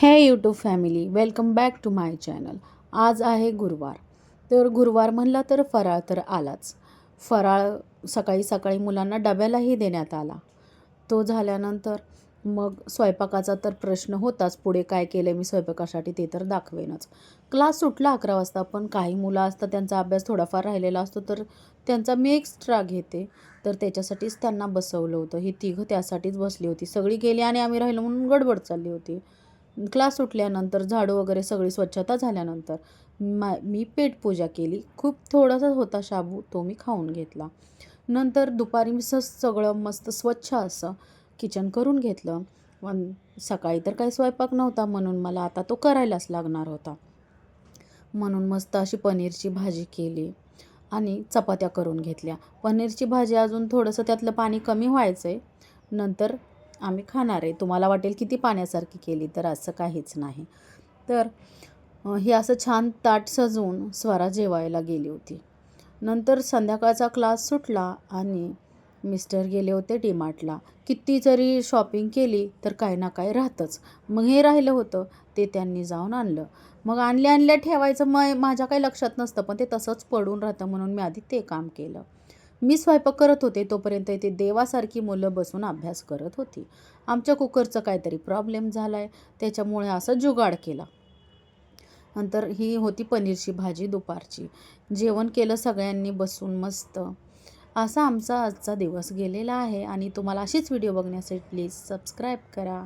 हे YouTube family, welcome back to my channel. आज आहे गुरुवार. तर गुरुवार म्हणला तर फराळ तर आलाच. फराळ सकाळी सकाळी मुलांना डब्यालाही देण्यात आला. तो झाल्यानंतर मग स्वयंपाकाचा तर प्रश्न होताच. पुढे काय केलं मी स्वयंपाकासाठी ते तर दाखवेनच. क्लास सुटला 11 वाजता, पण काही मुलं असतात त्यांचा अभ्यास थोडाफार राहिलेला असतो, तर त्यांचा मी एक्स्ट्रा घेते. तर त्याच्यासाठीच त्यांना बसवलं होतं. ही तिघं त्यासाठीच बसली होती. सगळी गेली आणि आम्ही राहिलो म्हणून गडबड चालली होती. क्लास सुटल्यानंतर झाडू वगैरे सगळी स्वच्छता झाल्यानंतर मी पेटपूजा केली. खूप थोडासा होता शाबू, तो मी खाऊन घेतला. नंतर दुपारी मी सगळं मस्त स्वच्छ असं किचन करून घेतलं. पण सकाळी तर काही स्वयंपाक नव्हता, म्हणून मला आता तो करायलाच लागणार होता. म्हणून मस्त अशी पनीरची भाजी केली आणि चपात्या करून घेतल्या. पनीरची भाजी अजून थोडंसं त्यातलं पाणी कमी व्हायचं आहे, नंतर आम्ही खाणार आहे. तुम्हाला वाटेल किती पाण्यासारखी केली, तर असं काहीच नाही. तर हे असं छान ताट सजवून स्वरा जेवायला गेली होती. नंतर संध्याकाळचा क्लास सुटला आणि मिस्टर गेले होते डीमार्टला. किती जरी शॉपिंग केली तर काही ना काही राहतंच. मग हे राहिलं होतं, ते त्यांनी जाऊन आणलं. मग आणल्या ठेवायचं माझ्या काही लक्षात नसतं, पण ते तसंच पडून राहतं, म्हणून मी आधी ते काम केलं. मी स्वयंपाक करत होते तोपर्यंत इथे देवासारखी मुलं बसून अभ्यास करत होती. आमच्या कुकरचं काहीतरी प्रॉब्लेम झाला आहे, त्याच्यामुळे असं जुगाड केला. नंतर ही होती पनीरची भाजी दुपारची. जेवण केलं सगळ्यांनी बसून मस्त. असा आमचा आजचा दिवस गेलेला आहे आणि तुम्हाला अशीच व्हिडिओ बघण्यासाठी प्लीज सबस्क्राईब करा.